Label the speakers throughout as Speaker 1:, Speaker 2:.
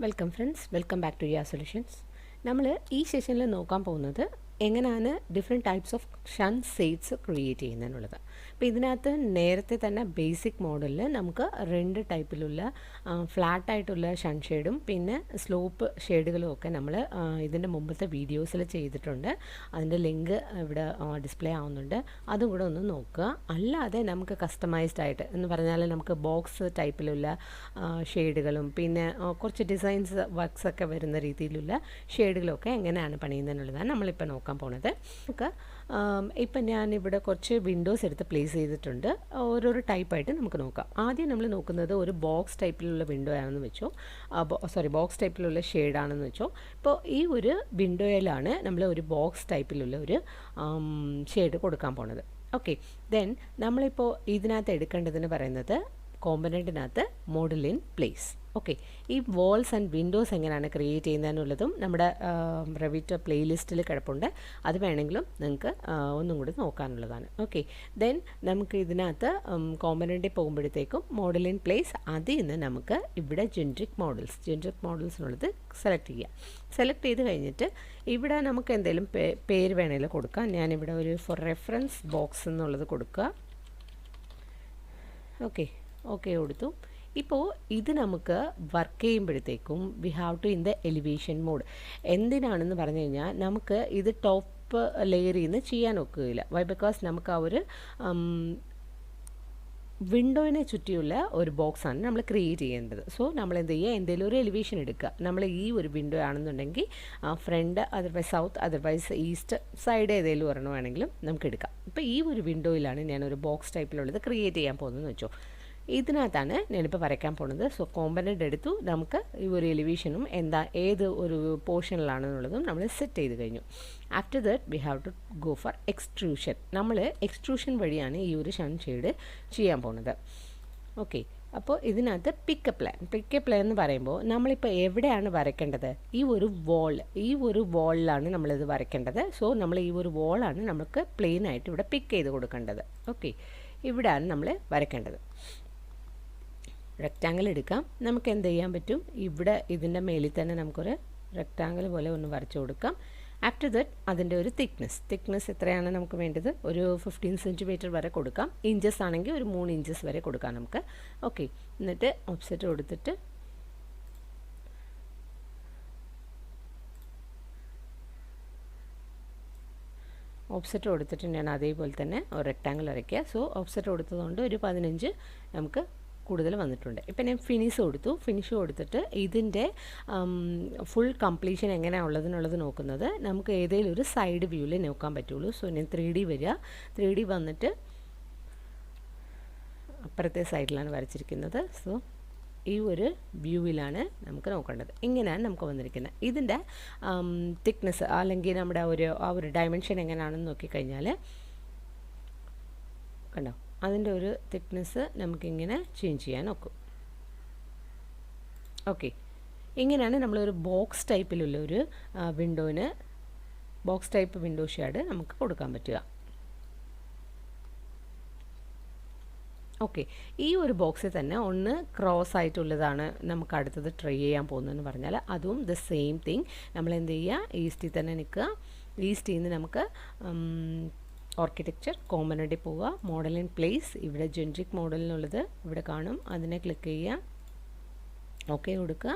Speaker 1: Welcome friends, welcome back to ya solutions. നമ്മൾ ഈ സെഷനിൽ നോക്കാൻ പോകുന്നത് എങ്ങനെയാണ് ഡിഫറെൻറ്റ് ടൈപ്സ് ഓഫ് ഷൻ ഷെയ്ഡ്സ് ക്രിയേറ്റ് ചെയ്യുന്നതെന്നുള്ളത്. അപ്പോൾ ഇതിനകത്ത് നേരത്തെ തന്നെ ബേസിക് മോഡലിൽ നമുക്ക് രണ്ട് ടൈപ്പിലുള്ള ഫ്ലാറ്റായിട്ടുള്ള ഷൻ ഷെയ്ഡും പിന്നെ സ്ലോപ്പ് ഷെയ്ഡുകളും ഒക്കെ നമ്മൾ ഇതിൻ്റെ മുമ്പത്തെ വീഡിയോസിൽ ചെയ്തിട്ടുണ്ട്. അതിൻ്റെ ലിങ്ക് ഇവിടെ ഡിസ്പ്ലേ ആവുന്നുണ്ട്, അതും കൂടെ ഒന്ന് നോക്കുക. അല്ലാതെ നമുക്ക് കസ്റ്റമൈസ്ഡ് ആയിട്ട് എന്ന് പറഞ്ഞാൽ നമുക്ക് ബോക്സ് ടൈപ്പിലുള്ള ഷെയ്ഡുകളും പിന്നെ കുറച്ച് ഡിസൈൻസ് വർക്ക്സൊക്കെ വരുന്ന രീതിയിലുള്ള ഷെയ്ഡുകളൊക്കെ എങ്ങനെയാണ് പണിയുന്നതെന്നുള്ളതാണ് നമ്മളിപ്പോൾ നോക്കാൻ പോകുന്നത്. നമുക്ക് ഇപ്പം ഞാനിവിടെ കുറച്ച് വിൻഡോസ് എടുത്ത് പ്ലേസ് ചെയ്തിട്ടുണ്ട്. ഓരോരോ ടൈപ്പായിട്ട് നമുക്ക് നോക്കാം. ആദ്യം നമ്മൾ നോക്കുന്നത് ഒരു ബോക്സ് ടൈപ്പിലുള്ള വിൻഡോ ആണെന്ന് വെച്ചോ, ബോക്സ് ടൈപ്പിലുള്ള ഷെയ്ഡാണെന്ന് വെച്ചോ. ഇപ്പോൾ ഈ ഒരു വിൻഡോയിലാണ് നമ്മൾ ഒരു ബോക്സ് ടൈപ്പിലുള്ള ഒരു ഷെയ്ഡ് കൊടുക്കാൻ പോണത്. ഓക്കെ, ദെൻ നമ്മളിപ്പോൾ ഇതിനകത്ത് എടുക്കേണ്ടതെന്ന് പറയുന്നത് കോമ്പനൻറ്റിനകത്ത് മോഡൽ ഇൻ പ്ലേസ്. ഓക്കെ, ഈ വാൾസ് ആൻഡ് വിൻഡോസ് എങ്ങനെയാണ് ക്രിയേറ്റ് ചെയ്യുന്നതെന്നുള്ളതും നമ്മുടെ റെവിറ്റ് പ്ലേലിസ്റ്റിൽ കിടപ്പുണ്ട്. അത് വേണമെങ്കിലും നിങ്ങൾക്ക് ഒന്നും കൂടി നോക്കാനുള്ളതാണ്. ഓക്കെ, ദെൻ നമുക്ക് ഇതിനകത്ത് കോമ്പനൻറ്റിൽ പോകുമ്പോഴത്തേക്കും മോഡൽ ഇൻ പ്ലേസ്, അതിൽ നിന്ന് നമുക്ക് ഇവിടെ ജെൻറിക് മോഡൽസിനുള്ളത് സെലക്ട് ചെയ്യാം. സെലക്ട് ചെയ്ത് കഴിഞ്ഞിട്ട് ഇവിടെ നമുക്ക് എന്തെങ്കിലും പേര് വേണമെങ്കിലും കൊടുക്കാം. ഞാനിവിടെ ഒരു ഫോർ റെഫറൻസ് ബോക്സ് എന്നുള്ളത് കൊടുക്കുക. ഓക്കെ കൊടുത്തു. ഇപ്പോൾ ഇത് നമുക്ക് വർക്ക് ചെയ്യുമ്പോഴത്തേക്കും we have to in the elevation mode. എന്തിനാണെന്ന് പറഞ്ഞു കഴിഞ്ഞാൽ നമുക്ക് ഇത് ടോപ്പ് ലെയറിൽ നിന്ന് ചെയ്യാൻ ഒക്കുകയില്ല. വൈ? ബിക്കോസ് നമുക്ക് ആ ഒരു വിൻഡോയിനെ ചുറ്റിയുള്ള ഒരു ബോക്സാണ് നമ്മൾ ക്രിയേറ്റ് ചെയ്യേണ്ടത്. സോ നമ്മൾ എന്ത് ചെയ്യുക, എന്തെങ്കിലും ഒരു എലിവേഷൻ എടുക്കുക. നമ്മൾ ഈ ഒരു വിൻഡോ ആണെന്നുണ്ടെങ്കിൽ front, otherwise south, otherwise east side ഏതെങ്കിലും ഒരെണ്ണം വേണമെങ്കിലും നമുക്ക് എടുക്കാം. ഇപ്പോൾ ഈ ഒരു വിൻഡോയിലാണ് ഞാനൊരു ബോക്സ് ടൈപ്പിലുള്ളത് ക്രിയേറ്റ് ചെയ്യാൻ പോകുന്നതെന്ന് വെച്ചോ. ഇതിനകത്താണ് ഞാനിപ്പോൾ വരയ്ക്കാൻ പോകുന്നത്. സോ കോമ്പനൻ്റ് എടുത്തു, നമുക്ക് ഈ ഒരു എലിവേഷനും ഏത് ഒരു പോർഷനിലാണെന്നുള്ളതും നമ്മൾ സെറ്റ് ചെയ്ത് കഴിഞ്ഞു. After that we have to go for extrusion. നമ്മൾ എക്സ്ട്രൂഷൻ വഴിയാണ് ഈ ഒരു ഷൻ ഷെയ്ഡ് ചെയ്യാൻ പോകുന്നത്. ഓക്കെ, അപ്പോൾ ഇതിനകത്ത് പിക്കപ്പ് ലൈൻ എന്ന് പറയുമ്പോൾ നമ്മളിപ്പോൾ എവിടെയാണ് വരയ്ക്കേണ്ടത്? ഈ ഒരു വാളിലാണ് നമ്മളിത് വരയ്ക്കേണ്ടത്. സോ നമ്മൾ ഈ ഒരു വാളാണ് നമുക്ക് പ്ലെയിനായിട്ട് ഇവിടെ പിക്ക് ചെയ്ത് കൊടുക്കേണ്ടത്. ഓക്കെ, ഇവിടെയാണ് നമ്മൾ വരയ്ക്കേണ്ടത്. റെക്റ്റാങ്കിൾ എടുക്കാം. നമുക്ക് എന്ത് ചെയ്യാൻ പറ്റും, ഇവിടെ ഇതിൻ്റെ മേലിൽ തന്നെ നമുക്കൊരു റെക്റ്റാങ്കിൾ പോലെ ഒന്ന് വരച്ചു കൊടുക്കാം. ആഫ്റ്റർ ദാറ്റ് അതിൻ്റെ ഒരു തിക്നെസ് എത്രയാണ് നമുക്ക് വേണ്ടത്? ഒരു 15 സെൻറ്റിമീറ്റർ വരെ കൊടുക്കാം. ഇഞ്ചസ് ആണെങ്കിൽ ഒരു 3 ഇഞ്ചസ് വരെ കൊടുക്കാം നമുക്ക്. ഓക്കെ, എന്നിട്ട് ഓഫ്സെറ്റ് കൊടുത്തിട്ട് ഞാൻ അതേപോലെ തന്നെ ഒരു റെക്റ്റാങ്കിൾ വരയ്ക്കുക. സോ ഓഫ്സെറ്റ് കൊടുത്തതുകൊണ്ട് ഒരു 15 നമുക്ക് കൂടുതൽ വന്നിട്ടുണ്ട്. ഇപ്പം ഞാൻ ഫിനിഷ് കൊടുത്തിട്ട് ഇതിൻ്റെ ഫുൾ കംപ്ലീഷൻ എങ്ങനെയാണ് ഉള്ളതെന്നുള്ളത് നോക്കുന്നത് നമുക്ക് ഏതെങ്കിലും ഒരു സൈഡ് വ്യൂവിൽ നോക്കാൻ പറ്റുള്ളൂ. സോ ഞാൻ 3D വരിക. 3D വന്നിട്ട് അപ്പുറത്തെ സൈഡിലാണ് വരച്ചിരിക്കുന്നത്. സോ ഈ ഒരു വ്യൂവിലാണ് നമുക്ക് നോക്കേണ്ടത്. ഇങ്ങനെയാണ് നമുക്ക് വന്നിരിക്കുന്നത്. ഇതിൻ്റെ തിക്നെസ് അല്ലെങ്കിൽ നമ്മുടെ ആ ഒരു ഡയമെൻഷൻ എങ്ങനെയാണെന്ന് നോക്കിക്കഴിഞ്ഞാൽ കണ്ടോ, അതിൻ്റെ ഒരു തിക്നെസ് നമുക്കിങ്ങനെ ചേഞ്ച് ചെയ്യാൻ നോക്കും. ഓക്കെ, ഇങ്ങനെയാണ് നമ്മളൊരു ബോക്സ് ടൈപ്പിലുള്ള ഒരു ബോക്സ് ടൈപ്പ് വിൻഡോ ഷെയ്ഡ് നമുക്ക് കൊടുക്കാൻ പറ്റുക. ഓക്കെ, ഈ ഒരു ബോക്സിൽ തന്നെ ഒന്ന് ക്രോസ് ആയിട്ടുള്ളതാണ് നമുക്ക് അടുത്തത് ട്രൈ ചെയ്യാൻ പോകുന്നതെന്ന് പറഞ്ഞാൽ അതും ദ സെയിം തിങ്. നമ്മൾ എന്ത് ചെയ്യുക, ഈസ്റ്റിൽ തന്നെ നിൽക്കുക. ഈസ്റ്റിൽ നിന്ന് നമുക്ക് ആർക്കിടെക്ചർ കോമ്പനൻറ്റിൽ പോവുക. മോഡൽ ഇൻ പ്ലേസ്, ഇവിടെ ജെൻറിക് മോഡലിനുള്ളത് ഇവിടെ കാണും, അതിനെ ക്ലിക്ക് ചെയ്യുക. ഓക്കെ കൊടുക്കുക.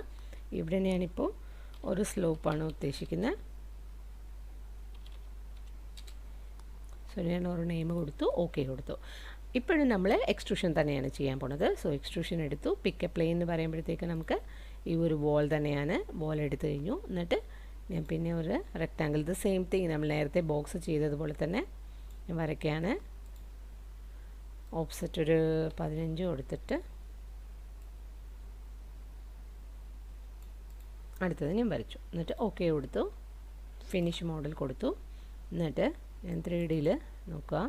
Speaker 1: ഇവിടെ ഞാനിപ്പോൾ ഒരു സ്ലോപ്പാണ് ഉദ്ദേശിക്കുന്നത്. സോ ഞാൻ ഒരു നെയിം കൊടുത്തു, ഓക്കെ കൊടുത്തു. ഇപ്പോഴും നമ്മൾ എക്സ്ട്രൂഷൻ തന്നെയാണ് ചെയ്യാൻ പോണത്. സോ എക്സ്ട്രൂഷൻ എടുത്തു. പിക്കപ്പ് ലൈൻ എന്ന് പറയുമ്പോഴത്തേക്ക് നമുക്ക് ഈ ഒരു വാൾ തന്നെയാണ്. വാൾ എടുത്തു കഴിഞ്ഞു. എന്നിട്ട് ഞാൻ പിന്നെ ഒരു റെക്റ്റാങ്കിൾ, ഇത് സെയിം തിങ് നമ്മൾ നേരത്തെ ബോക്സ് ചെയ്തതുപോലെ തന്നെ ഞാൻ വരയ്ക്കുകയാണ്. ഓഫ്സെറ്റ് ഒരു 15 കൊടുത്തിട്ട് അടുത്തത് ഞാൻ വരച്ചു. എന്നിട്ട് ഓക്കെ കൊടുത്തു. ഫിനിഷ് മോഡൽ കൊടുത്തു. എന്നിട്ട് ഞാൻ 3Dയിൽ നോക്കുക.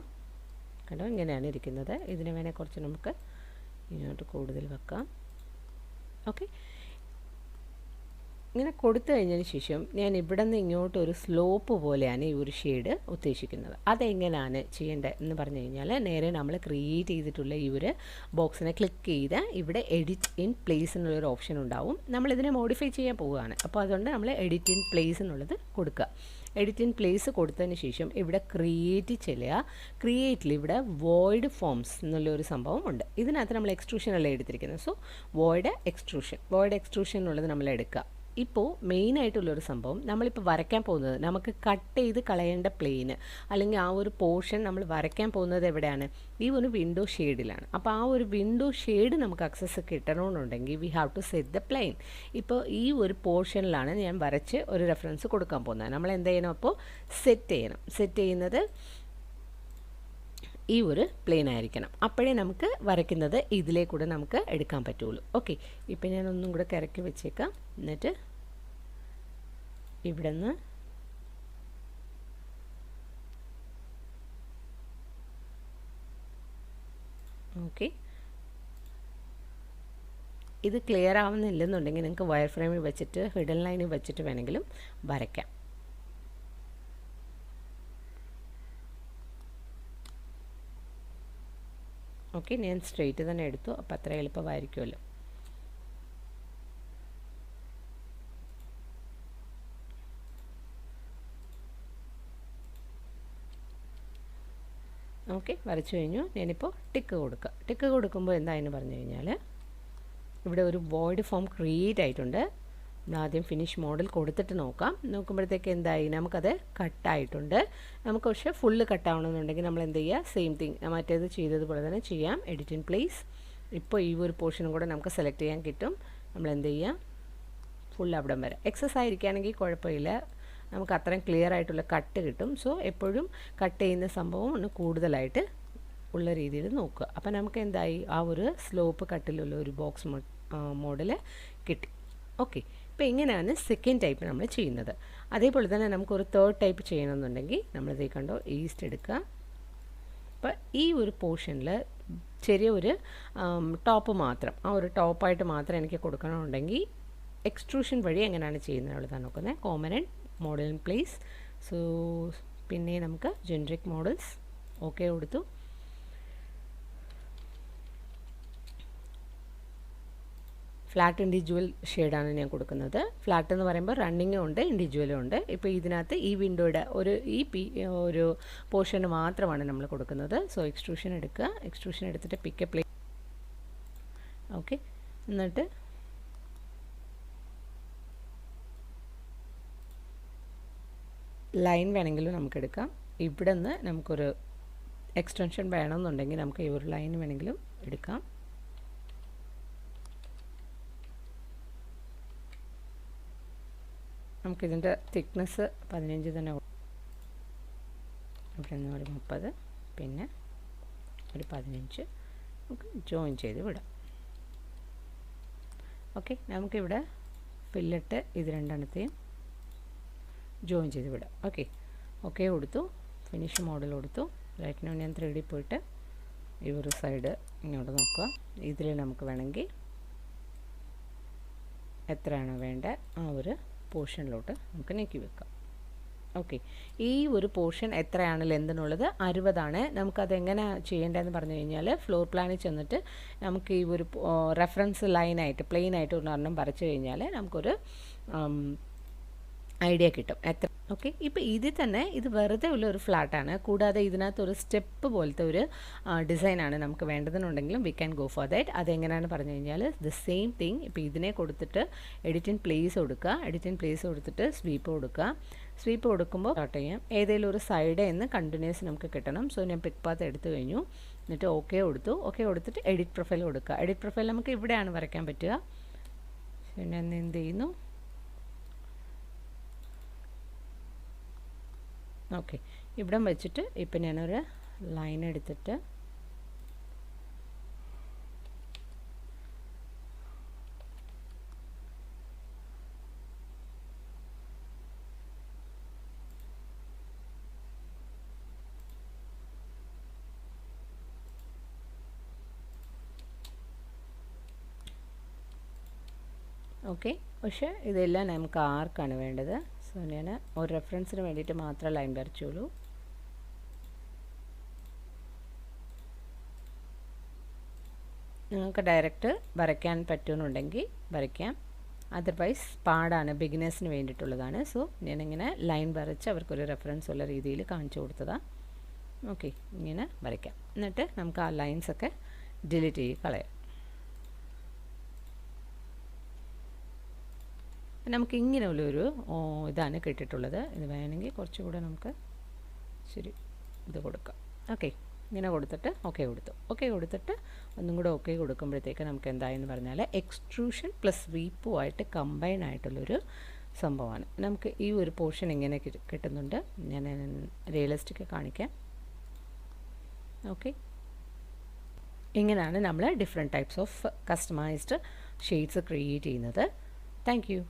Speaker 1: കണ്ടോ, ഇങ്ങനെയാണ് ഇരിക്കുന്നത്. ഇതിന് വേണേൽ കുറച്ച് നമുക്ക് ഇങ്ങോട്ട് കൂടുതൽ വെക്കാം. ഓക്കെ, ഇങ്ങനെ കൊടുത്തു കഴിഞ്ഞതിന് ശേഷം ഞാൻ ഇവിടെ നിന്ന് ഇങ്ങോട്ട് ഒരു സ്ലോപ്പ് പോലെയാണ് ഈ ഒരു ഷെയ്ഡ് ഉദ്ദേശിക്കുന്നത്. അതെങ്ങനെയാണ് ചെയ്യേണ്ടത് എന്ന് പറഞ്ഞു കഴിഞ്ഞാൽ, നേരെ നമ്മൾ ക്രിയേറ്റ് ചെയ്തിട്ടുള്ള ഈ ഒരു ബോക്സിനെ ക്ലിക്ക് ചെയ്ത് ഇവിടെ എഡിറ്റ് ഇൻ പ്ലേസ് എന്നുള്ളൊരു ഓപ്ഷൻ ഉണ്ടാവും. നമ്മളിതിനെ മോഡിഫൈ ചെയ്യാൻ പോവുകയാണ്. അപ്പോൾ അതുകൊണ്ട് നമ്മൾ എഡിറ്റ് ഇൻ പ്ലേസ് എന്നുള്ളത് കൊടുക്കുക. എഡിറ്റ് ഇൻ പ്ലേസ് കൊടുത്തതിന് ശേഷം ഇവിടെ ക്രിയേറ്റ് ചെല്ലുക. ക്രിയേറ്റിൽ ഇവിടെ വോയിഡ് ഫോംസ് എന്നുള്ളൊരു സംഭവം ഉണ്ട്. ഇതിനകത്ത് നമ്മൾ എക്സ്ട്രൂഷൻ അല്ലേ എടുത്തിരിക്കുന്നത്. സോ വോയിഡ് എക്സ്ട്രൂഷൻ എന്നുള്ളത് നമ്മൾ എടുക്കുക. ഇപ്പോൾ മെയിനായിട്ടുള്ളൊരു സംഭവം നമ്മളിപ്പോൾ വരയ്ക്കാൻ പോകുന്നത്, നമുക്ക് കട്ട് ചെയ്ത് കളയേണ്ട പ്ലെയിന് അല്ലെങ്കിൽ ആ ഒരു പോർഷൻ നമ്മൾ വരയ്ക്കാൻ പോകുന്നത് എവിടെയാണ്? ഈ ഒരു വിൻഡോ ഷെയ്ഡിലാണ്. അപ്പോൾ ആ ഒരു വിൻഡോ ഷെയ്ഡ് നമുക്ക് അക്സസ് കിട്ടണമെന്നുണ്ടെങ്കിൽ we have to set the plane. ഇപ്പോൾ ഈ ഒരു പോർഷനിലാണ് ഞാൻ വരച്ച് ഒരു റെഫറൻസ് കൊടുക്കാൻ പോകുന്നത്. നമ്മൾ എന്ത് ചെയ്യണം? അപ്പോൾ സെറ്റ് ചെയ്യണം. സെറ്റ് ചെയ്യുന്നത് ഈ ഒരു പ്ലെയിൻ ആയിരിക്കണം. അപ്പോഴേ നമുക്ക് വരയ്ക്കുന്നത് ഇതിലേക്കൂടെ നമുക്ക് എടുക്കാൻ പറ്റുള്ളൂ. ഓക്കെ, ഇപ്പം ഞാൻ ഒന്നും കൂടെ കറക്കി വെച്ചേക്കാം. എന്നിട്ട് ഇവിടെ നിന്ന് ഓക്കെ, ഇത് ക്ലിയർ ആവുന്നില്ലെന്നുണ്ടെങ്കിൽ നിങ്ങൾക്ക് വയർ ഫ്രെയിമിൽ വെച്ചിട്ട് ഹിഡൻ ലൈനിൽ വെച്ചിട്ട് വേണമെങ്കിലും വരയ്ക്കാം. ഓക്കെ, ഞാൻ സ്ട്രെയിറ്റ് തന്നെ എടുത്തു. അപ്പോൾ അത്ര എളുപ്പമായിരിക്കുമല്ലോ. ഓക്കെ, വരച്ചു കഴിഞ്ഞു. ഞാനിപ്പോൾ ടിക്ക് കൊടുക്കുക. ടിക്ക് കൊടുക്കുമ്പോൾ എന്തായെന്ന് പറഞ്ഞു കഴിഞ്ഞാൽ, ഇവിടെ ഒരു വോയിഡ് ഫോം ക്രിയേറ്റ് ആയിട്ടുണ്ട്. ആദ്യം ഫിനിഷ് മോഡൽ കൊടുത്തിട്ട് നോക്കുമ്പോഴത്തേക്ക് എന്തായി? നമുക്കത് കട്ടായിട്ടുണ്ട്. നമുക്ക് പക്ഷേ ഫുള്ള് കട്ടാവണമെന്നുണ്ടെങ്കിൽ നമ്മൾ എന്ത് ചെയ്യുക? സെയിം തിങ് മറ്റേത് ചെയ്തതുപോലെ തന്നെ ചെയ്യാം. Edit in place. ഇപ്പോൾ ഈ ഒരു പോർഷനും കൂടെ നമുക്ക് സെലക്ട് ചെയ്യാൻ കിട്ടും. നമ്മൾ എന്ത് ചെയ്യുക? ഫുൾ അവിടം വരെ. എക്സസ് ആയിരിക്കുകയാണെങ്കിൽ കുഴപ്പമില്ല, നമുക്ക് അത്രയും ക്ലിയർ ആയിട്ടുള്ള കട്ട് കിട്ടും. സോ എപ്പോഴും കട്ട് ചെയ്യുന്ന സംഭവം ഒന്ന് കൂടുതലായിട്ട് ഉള്ള രീതിയിൽ നോക്കുക. അപ്പോൾ നമുക്ക് എന്തായി? ആ ഒരു സ്ലോപ്പ് കട്ടിലുള്ള ഒരു ബോക്സ് മോഡൽ കിട്ടി. ഓക്കെ, ഇപ്പോൾ ഇങ്ങനെയാണ് സെക്കൻഡ് ടൈപ്പ് നമ്മൾ ചെയ്യുന്നത്. അതേപോലെ തന്നെ നമുക്കൊരു തേർഡ് ടൈപ്പ് ചെയ്യണമെന്നുണ്ടെങ്കിൽ നമ്മളിത് കണ്ടോ, ഈസ്റ്റ് എടുക്കുക. അപ്പോൾ ഈ ഒരു പോർഷനിൽ ചെറിയൊരു ടോപ്പ് മാത്രം, ആ ഒരു ടോപ്പായിട്ട് മാത്രം എനിക്ക് കൊടുക്കണമെന്നുണ്ടെങ്കിൽ എക്സ്ട്രൂഷൻ വഴി എങ്ങനെയാണ് ചെയ്യുന്നതെന്നുള്ളതാണ് നോക്കുന്നത്. കോമനൻറ്റ് മോഡൽ ഇൻ പ്ലേസ്. സോ പിന്നെ നമുക്ക് ജനറിക് മോഡൽസ് ഓക്കെ കൊടുത്തു. ഫ്ലാറ്റ് ഇൻഡിവിജ്വൽ ഷെയ്ഡാണ് ഞാൻ കൊടുക്കുന്നത്. ഫ്ലാറ്റ് എന്ന് പറയുമ്പോൾ റണ്ണിങ്ങും ഉണ്ട്, ഇൻഡിവിജ്വലും ഉണ്ട്. ഇപ്പോൾ ഇതിനകത്ത് ഈ വിൻഡോയുടെ ഒരു പോർഷന് മാത്രമാണ് നമ്മൾ കൊടുക്കുന്നത്. സോ എക്സ്ട്രൂഷൻ എടുക്കുക. എക്സ്ട്രൂഷൻ എടുത്തിട്ട് പിക്ക് പ്ലേസ്. ഓക്കെ, എന്നിട്ട് ലൈൻ വേണമെങ്കിലും നമുക്കെടുക്കാം. ഇവിടെ നിന്ന് നമുക്കൊരു എക്സ്റ്റൻഷൻ വേണമെന്നുണ്ടെങ്കിൽ നമുക്ക് ഈ ഒരു ലൈൻ വേണമെങ്കിലും എടുക്കാം. നമുക്കിതിൻ്റെ തിക്നെസ് 15 തന്നെ, ഇവിടെ നിന്ന് ഒരു 30, പിന്നെ ഒരു 15 നമുക്ക് ജോയിൻ ചെയ്ത് വിടാം. ഓക്കെ, നമുക്കിവിടെ ഫില്ലിട്ട് ഇത് രണ്ടെണ്ണത്തെയും ജോയിൻ ചെയ്ത് വിടാം. ഓക്കെ കൊടുത്തു. ഫിനിഷ് മോഡൽ കൊടുത്തു. റൈറ്റ് നൗ ഞാൻ 3D പോയിട്ട് ഈ ഒരു സൈഡ് ഇങ്ങോട്ട് നോക്കുക. ഇതിൽ നമുക്ക് വേണമെങ്കിൽ എത്രയാണോ വേണ്ട ആ ഒരു പോർഷനിലോട്ട് നമുക്ക് നീക്കി വെക്കാം. ഓക്കെ, ഈ ഒരു പോർഷൻ എത്രയാണ് ലെന്ത് എന്നുള്ളത് 60 നമുക്കതെങ്ങനെ ചെയ്യേണ്ടതെന്ന് പറഞ്ഞു കഴിഞ്ഞാൽ, ഫ്ലോർ പ്ലാനിൽ ചെന്നിട്ട് നമുക്ക് ഈ ഒരു റെഫറൻസ് ലൈനായിട്ട് പ്ലെയിനായിട്ട് ഒരെണ്ണം വരച്ചു കഴിഞ്ഞാൽ നമുക്കൊരു ഐഡിയ കിട്ടും എത്ര. ഓക്കെ, ഇപ്പോൾ ഇതിൽ തന്നെ ഇത് വെറുതെ ഉള്ള ഒരു ഫ്ലാറ്റാണ്. കൂടാതെ ഇതിനകത്തൊരു സ്റ്റെപ്പ് പോലത്തെ ഒരു ഡിസൈനാണ് നമുക്ക് വേണ്ടതെന്നുണ്ടെങ്കിലും we can go for that. അതെങ്ങനെയാണ് പറഞ്ഞു കഴിഞ്ഞാൽ ദ സെയിം തിങ്. ഇപ്പോൾ ഇതിനെ കൊടുത്തിട്ട് എഡിറ്റ് ഇൻ പ്ലേസ് കൊടുക്കുക. എഡിറ്റ് ഇൻ പ്ലേസ് കൊടുത്തിട്ട് സ്വീപ്പ് കൊടുക്കുക. സ്വീപ്പ് കൊടുക്കുമ്പോൾ സ്റ്റാർട്ട് ചെയ്യാം. ഏതെങ്കിലും ഒരു സൈഡിൽ നിന്ന് കണ്ടിന്യൂസ് നമുക്ക് കിട്ടണം. സോ ഞാൻ പിക്ക് പാത്ത് എടുത്തു കഴിഞ്ഞു. എന്നിട്ട് ഓക്കെ കൊടുത്തു. ഓക്കെ കൊടുത്തിട്ട് എഡിറ്റ് പ്രൊഫൈൽ കൊടുക്കുക. എഡിറ്റ് പ്രൊഫൈൽ നമുക്ക് ഇവിടെയാണ് വരയ്ക്കാൻ പറ്റുക. പിന്നെ എന്ത് ചെയ്യുന്നു? ഓക്കെ, ഇവിടെ വെച്ചിട്ട് ഇപ്പം ഞാനൊരു ലൈൻ എടുത്തിട്ട് ഓക്കെ. പക്ഷേ ഇതെല്ലാം നമുക്ക് ആർക്കാണ് വേണ്ടത്? സോ ഞാൻ ഒരു റെഫറൻസിന് വേണ്ടിയിട്ട് മാത്രം ലൈൻ വരച്ചോളൂ. നിങ്ങൾക്ക് ഡയറക്റ്റ് വരയ്ക്കാൻ പറ്റുമെന്നുണ്ടെങ്കിൽ വരയ്ക്കാം. അതർവൈസ് പാടാണ്, ബിഗിനേഴ്സിന് വേണ്ടിയിട്ടുള്ളതാണ്. സോ ഞാനിങ്ങനെ ലൈൻ വരച്ച് അവർക്കൊരു റെഫറൻസ് ഉള്ള രീതിയിൽ കാണിച്ചു കൊടുത്തതാണ്. ഓക്കെ, ഇങ്ങനെ വരയ്ക്കാം. എന്നിട്ട് നമുക്ക് ആ ലൈൻസൊക്കെ ഡിലീറ്റ് ചെയ്ത് കളയാം. നമുക്ക് ഇങ്ങനെയുള്ളൊരു ഇതാണ് കിട്ടിയിട്ടുള്ളത്. ഇത് വേണമെങ്കിൽ കുറച്ചുകൂടെ നമുക്ക് ശരി ഇത് കൊടുക്കാം. ഓക്കെ, ഇങ്ങനെ കൊടുത്തിട്ട് ഓക്കെ കൊടുത്തിട്ട് ഒന്നും കൂടെ ഓക്കെ കൊടുക്കുമ്പോഴത്തേക്ക് നമുക്ക് എന്തായെന്ന് പറഞ്ഞാൽ എക്സ്ട്രൂഷൻ പ്ലസ് വീപ്പുമായിട്ട് കമ്പൈൻ ആയിട്ടുള്ളൊരു സംഭവമാണ്. നമുക്ക് ഈ ഒരു പോർഷൻ ഇങ്ങനെ കിട്ടുന്നുണ്ട്. ഞാൻ റിയലിസ്റ്റിക് കാണിക്കാം. ഓക്കെ, ഇങ്ങനെയാണ് നമ്മൾ different types of customised shades create ചെയ്യുന്നത്. Thank U.